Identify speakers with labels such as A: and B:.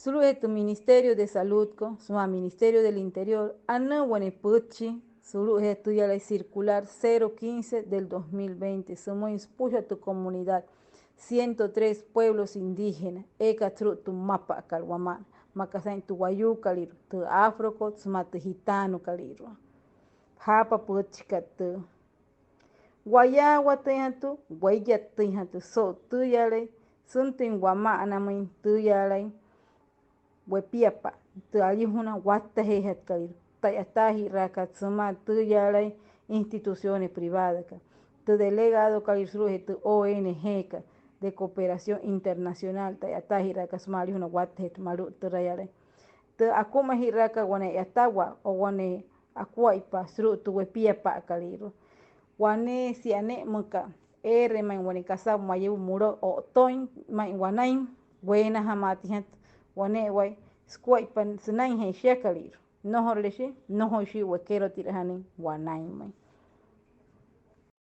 A: Sulu tu Ministerio de Salud, suma Ministerio del Interior, ana Puchi, sulu tu ya la circular 015 del 2020, sumo impulso a tu comunidad, 103 pueblos indígenas, eka tru tu mapa calguamán, macasain tu guayú calir, tu afroco, suma tu gitano calir, japa puchika tu. Guayagua tu, guaya tu, so tu ya le, suntin guama anamin tu ya le, Huepiapa, tu alijuna guata jejet kalir, tayataji rakatsuma tu yalay instituciones privadas, tu delegado kalir surge tu ONG de cooperación internacional, tayataji rakatsuma alijuna guata jet malu tu rayale, tu akuma hiraka wane yatawa o wane akuaipa suru tu huepiapa kalir, wane si ane muka man wane kasa mayu muro o toin man wanain buena hamati wane wai squai pan sunain he shekalir no horleshi no hoshi wakero tirahani wanain mai